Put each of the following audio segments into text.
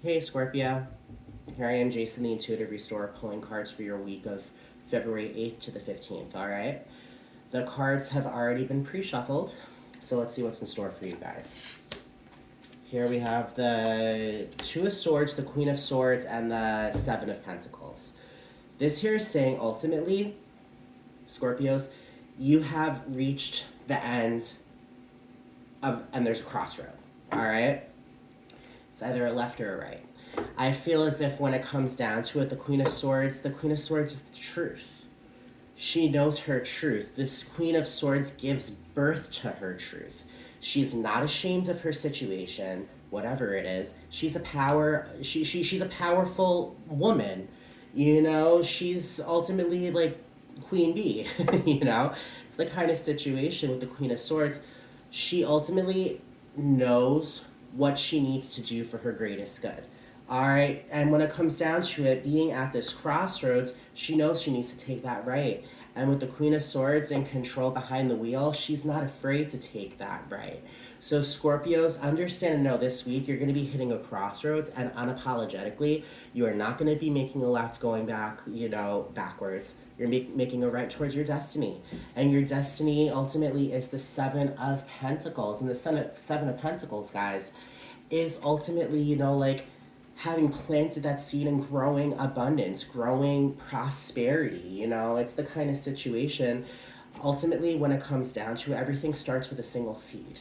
Hey Scorpio, here I am, Jason the Intuitive Restorer, pulling cards for your week of February 8th to the 15th, alright? The cards have already been pre-shuffled, so let's see what's in store for you guys. Here we have the Two of Swords, the Queen of Swords, and the Seven of Pentacles. This here is saying, ultimately, Scorpios, you have reached the end of, and there's a crossroad, alright? It's either a left or a right. I feel as if when it comes down to it, the Queen of Swords is the truth. She knows her truth. This Queen of Swords gives birth to her truth. She's not ashamed of her situation, whatever it is. She's a powerful woman. You know, she's ultimately like Queen Bee, you know? It's the kind of situation with the Queen of Swords. She ultimately knows what she needs to do for her greatest good. All right, and when it comes down to it, being at this crossroads, she knows she needs to take that right. And with the Queen of Swords in control behind the wheel, she's not afraid to take that right. So Scorpios, understand and know this week you're going to be hitting a crossroads, and unapologetically, you are not going to be making a left going back, backwards. You're making a right towards your destiny. And your destiny ultimately is the Seven of Pentacles. And the Seven of Pentacles, guys, is ultimately, having planted that seed and growing abundance, growing prosperity. It's the kind of situation, ultimately, when it comes down to it, everything starts with a single seed.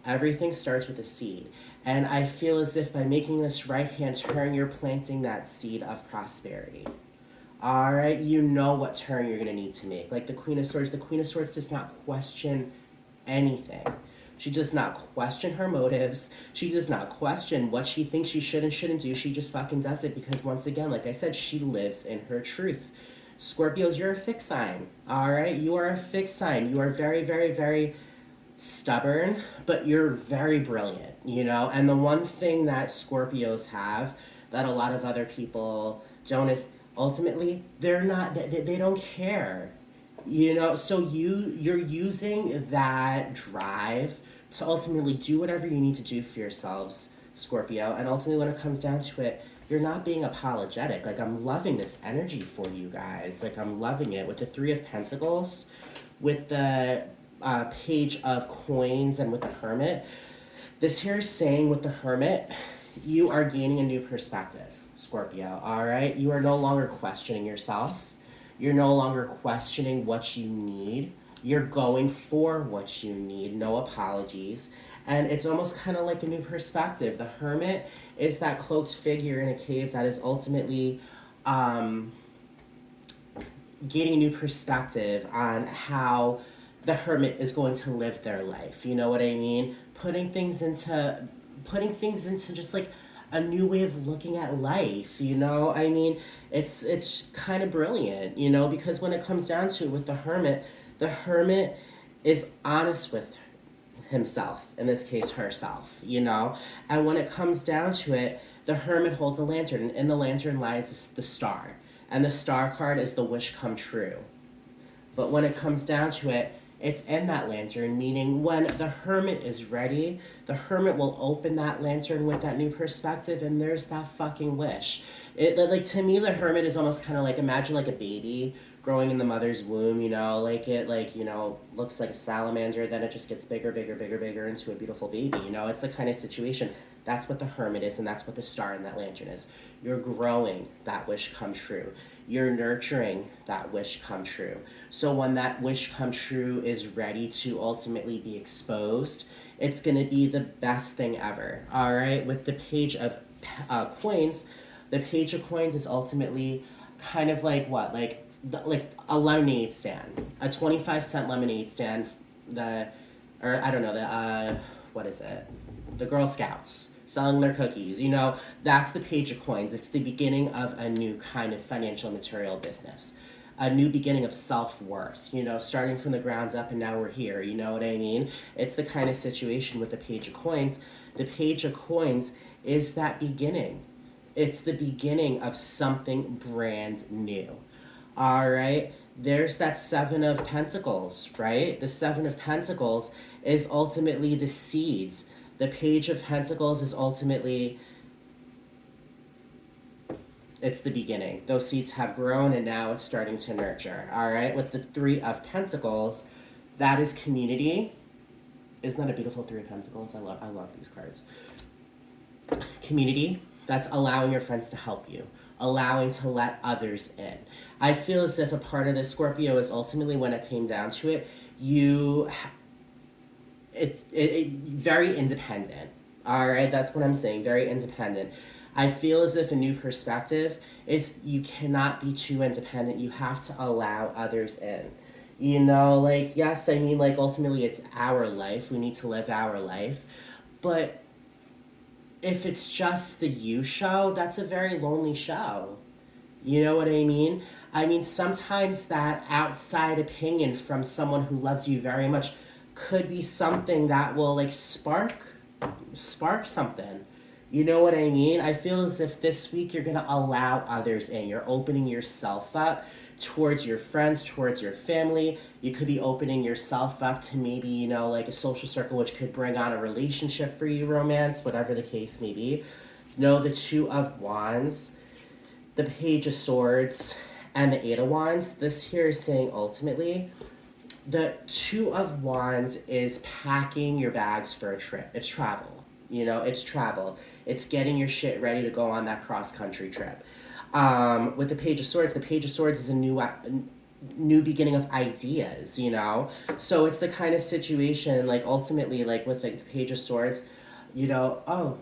Everything starts with a seed. And I feel as if by making this right hand turn, you're planting that seed of prosperity. All right, you know what turn you're going to need to make. Like the Queen of Swords does not question anything. She does not question her motives. She does not question what she thinks she should and shouldn't do. She just fucking does it because, once again, like I said, she lives in her truth. Scorpios, you're a fixed sign. All right, you are a fixed sign. You are very, very, very stubborn, but you're very brilliant, And the one thing that Scorpios have that a lot of other people don't is ultimately they don't care. So you're using that drive to ultimately do whatever you need to do for yourselves, Scorpio. And ultimately, when it comes down to it, you're not being apologetic. Like, I'm loving this energy for you guys. Like, I'm loving it with the Three of Pentacles, with the Page of Coins, and with the Hermit. This here is saying with the Hermit, you are gaining a new perspective, Scorpio. All right? You are no longer questioning yourself. You're no longer questioning what you need. You're going for what you need. No apologies. And it's almost kind of like a new perspective. The Hermit is that cloaked figure in a cave that is ultimately getting a new perspective on how the Hermit is going to live their life. You know what I mean? Putting things into just like a new way of looking at life. I mean, it's kind of brilliant, because when it comes down to it with the Hermit is honest with himself, in this case herself, and when it comes down to it, the Hermit holds a lantern, and in the lantern lies the star, and the star card is the wish come true. But when it comes down to it, it's in that lantern, meaning when the Hermit is ready, the Hermit will open that lantern with that new perspective, and there's that fucking wish. To me, the Hermit is almost kind of like, imagine like a baby growing in the mother's womb, looks like a salamander, then it just gets bigger, bigger, bigger, bigger into a beautiful baby, It's the kind of situation. That's what the Hermit is, and that's what the star in that lantern is. You're growing that wish come true. You're nurturing that wish come true. So when that wish come true is ready to ultimately be exposed, it's going to be the best thing ever. All right? With the Page of Coins, the Page of Coins is ultimately kind of like what? Like a lemonade stand. A 25-cent lemonade stand. What is it? The Girl Scouts selling their cookies. That's the Page of Coins. It's the beginning of a new kind of financial material business. A new beginning of self-worth, starting from the ground up, and now we're here, you know what I mean? It's the kind of situation with the Page of Coins. The Page of Coins is that beginning. It's the beginning of something brand new. All right? There's that Seven of Pentacles, right? The Seven of Pentacles is ultimately the seeds. The Page of Pentacles is ultimately It's the beginning. Those seeds have grown and now it's starting to nurture. All right. With the Three of Pentacles, that is community. Isn't that a beautiful Three of Pentacles? I love these cards. Community. That's allowing your friends to help you, allowing to let others in. I feel as if a part of this, Scorpio, is ultimately when it came down to it, it very independent. All right, that's what I'm saying. Very independent. I feel as if a new perspective is you cannot be too independent. You have to allow others in. You know, like, yes, I mean, like, ultimately it's our life. We need to live our life. But if it's just the you show, that's a very lonely show. You know what I mean? I mean, sometimes that outside opinion from someone who loves you very much could be something that will like spark something. You know what I mean? I feel as if this week you're going to allow others in. You're opening yourself up towards your friends, towards your family. You could be opening yourself up to maybe, you know, like a social circle, which could bring on a relationship for you, romance, whatever the case may be. No, the Two of Wands, the Page of Swords, and the Eight of Wands. This here is saying ultimately, the Two of Wands is packing your bags for a trip. It's travel. You know, it's travel. It's getting your shit ready to go on that cross-country trip. With the Page of Swords is a new beginning of ideas, you know? So it's the kind of situation, like, ultimately, like, with like, the Page of Swords, you know, oh,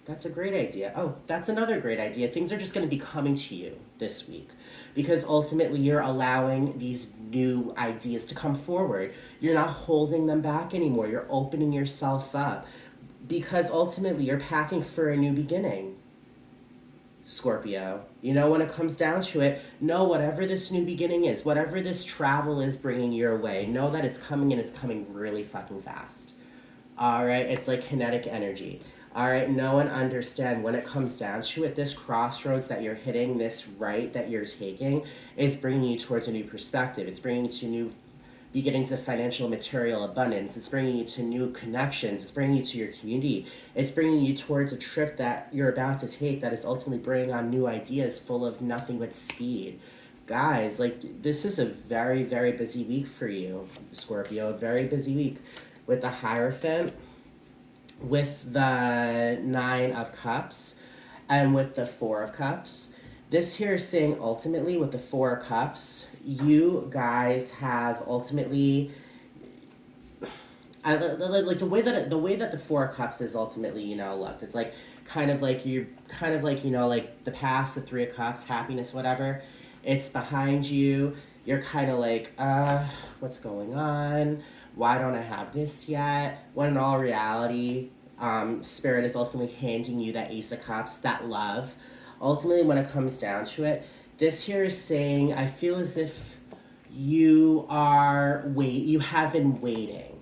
that's a great idea. Oh, that's another great idea. Things are just going to be coming to you this week because ultimately you're allowing these new ideas to come forward. You're not holding them back anymore. You're opening yourself up because ultimately you're packing for a new beginning. Scorpio, you know, when it comes down to it, know whatever this new beginning is, whatever this travel is bringing your way, know that it's coming and it's coming really fucking fast. All right, it's like kinetic energy. All right, know and understand when it comes down to it, this crossroads that you're hitting, this right that you're taking, is bringing you towards a new perspective. It's bringing you to new beginnings of financial material abundance. It's bringing you to new connections. It's bringing you to your community. It's bringing you towards a trip that you're about to take that is ultimately bringing on new ideas full of nothing but speed. Guys, like, this is a very, very busy week for you, Scorpio. A very busy week with the Hierophant, with the Nine of Cups, and with the Four of Cups. This here is saying ultimately with the Four of Cups, you guys have ultimately, like the way that the Four of Cups is ultimately, you know, looked. It's like kind of like you know, like the past, the Three of Cups, happiness, whatever. It's behind you. You're kind of like, what's going on? Why don't I have this yet? When in all reality, Spirit is ultimately handing you that Ace of Cups, that love. Ultimately, when it comes down to it, this here is saying, I feel as if you have been waiting.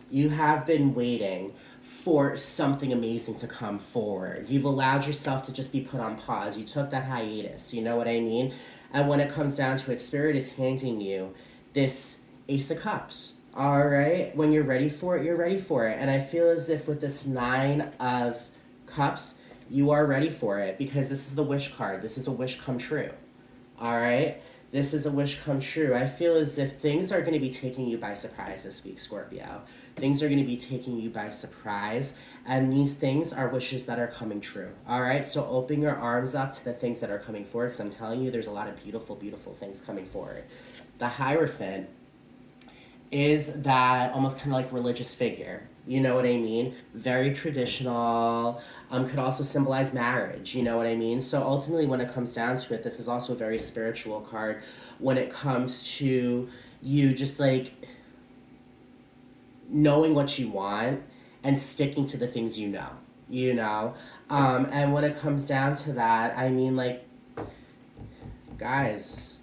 You have been waiting for something amazing to come forward. You've allowed yourself to just be put on pause. You took that hiatus, you know what I mean? And when it comes down to it, Spirit is handing you this Ace of Cups. All right? When you're ready for it, you're ready for it. And I feel as if with this Nine of Cups, you are ready for it because this is the wish card. This is a wish come true. All right? This is a wish come true. I feel as if things are going to be taking you by surprise this week, Scorpio. Things are going to be taking you by surprise, and these things are wishes that are coming true. All right? So open your arms up to the things that are coming forward because I'm telling you there's a lot of beautiful, beautiful things coming forward. The Hierophant is that almost kind of like religious figure. You know what I mean? Very traditional. Could also symbolize marriage. You know what I mean? So ultimately, when it comes down to it, this is also a very spiritual card when it comes to you just like knowing what you want and sticking to the things you know. You know? And when it comes down to that, I mean, like, guys,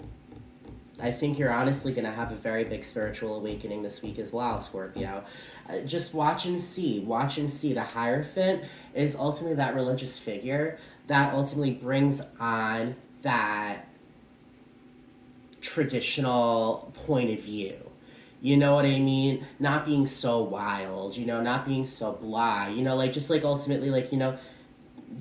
I think you're honestly going to have a very big spiritual awakening this week as well, Scorpio. Just watch and see. Watch and see. The Hierophant is ultimately that religious figure that ultimately brings on that traditional point of view. You know what I mean? Not being so wild, you know, not being so blah, you know, like just like ultimately, like, you know,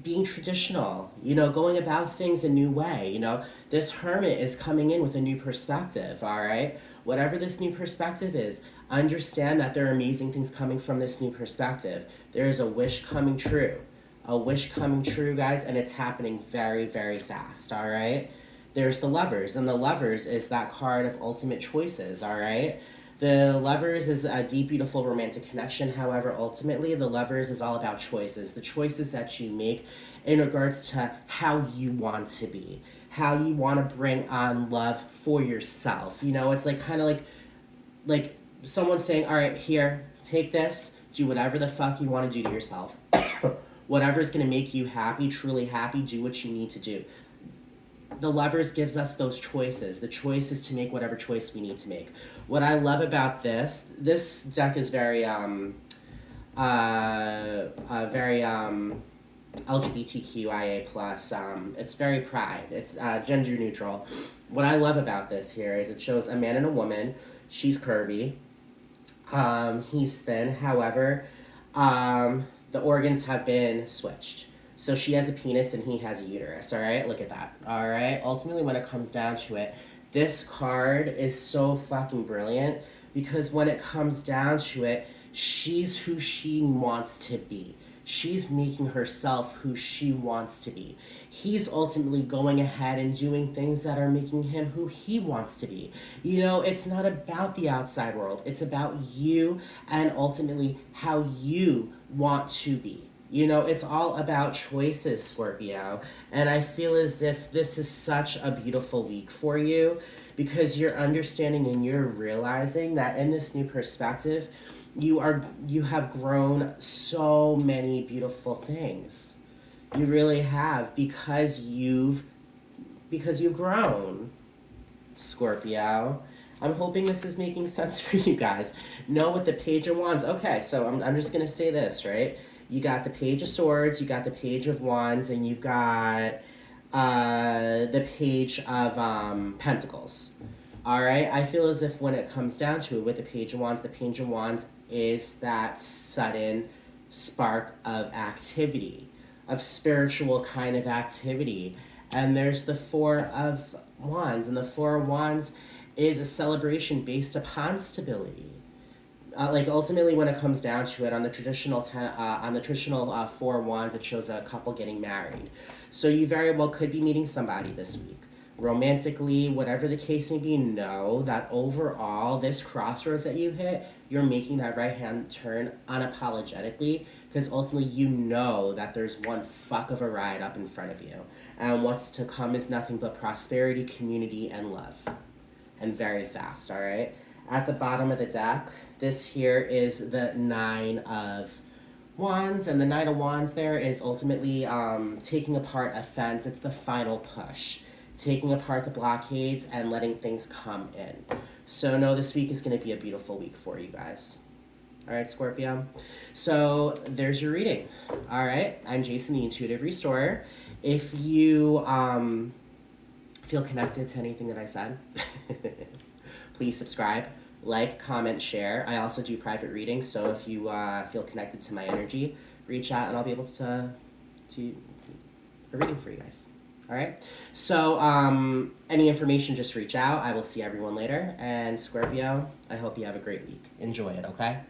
being traditional, you know, going about things a new way, you know. This hermit is coming in with a new perspective, all right? Whatever this new perspective is, understand that there are amazing things coming from this new perspective. There is a wish coming true. A wish coming true, guys, and it's happening very, very fast, all right? There's the Lovers, and the Lovers is that card of ultimate choices, all right? The Lovers is a deep, beautiful romantic connection. However, ultimately, the Lovers is all about choices. The choices that you make in regards to how you want to be, how you want to bring on love for yourself. You know, it's like kind of like someone saying, "All right, here, take this. Do whatever the fuck you want to do to yourself. Whatever's going to make you happy, truly happy, do what you need to do." The Lovers gives us those choices, the choices to make whatever choice we need to make. What I love about this deck is very very LGBTQIA plus. It's very pride. It's gender neutral. What I love about this here is it shows a man and a woman. She's curvy. He's thin. However, the organs have been switched. So she has a penis and he has a uterus, all right? Look at that, all right? Ultimately, when it comes down to it, this card is so fucking brilliant because when it comes down to it, she's who she wants to be. She's making herself who she wants to be. He's ultimately going ahead and doing things that are making him who he wants to be. You know, it's not about the outside world. It's about you and ultimately how you want to be. You know, it's all about choices, Scorpio. And I feel as if this is such a beautiful week for you because you're understanding and you're realizing that in this new perspective, you have grown so many beautiful things. You really have because you've grown, Scorpio. I'm hoping this is making sense for you guys. No, with the Page of Wands. Okay, so I'm just going to say this, right? You got the Page of Swords, you got the Page of Wands, and you've got the Page of Pentacles. All right? I feel as if when it comes down to it with the Page of Wands is that sudden spark of activity, of spiritual kind of activity. And there's the Four of Wands, and the Four of Wands is a celebration based upon stability. Like ultimately, when it comes down to it, on the traditional Four of Wands, it shows a couple getting married. So you very well could be meeting somebody this week, romantically, whatever the case may be. Know that overall, this crossroads that you hit, you're making that right hand turn unapologetically, because ultimately you know that there's one fuck of a ride up in front of you, and what's to come is nothing but prosperity, community, and love, and very fast. All right. At the bottom of the deck, this here is the Nine of Wands, and the Nine of Wands there is ultimately taking apart a fence. It's the final push, taking apart the blockades and letting things come in. So no, this week is going to be a beautiful week for you guys. All right, Scorpio. So there's your reading. All right, I'm Jason, the Intuitive Restorer. If you feel connected to anything that I said, please subscribe, like, comment, share. I also do private readings, so if you feel connected to my energy, reach out and I'll be able to a reading for you guys. All right? So any information, just reach out. I will see everyone later. And Scorpio, I hope you have a great week. Enjoy it, okay?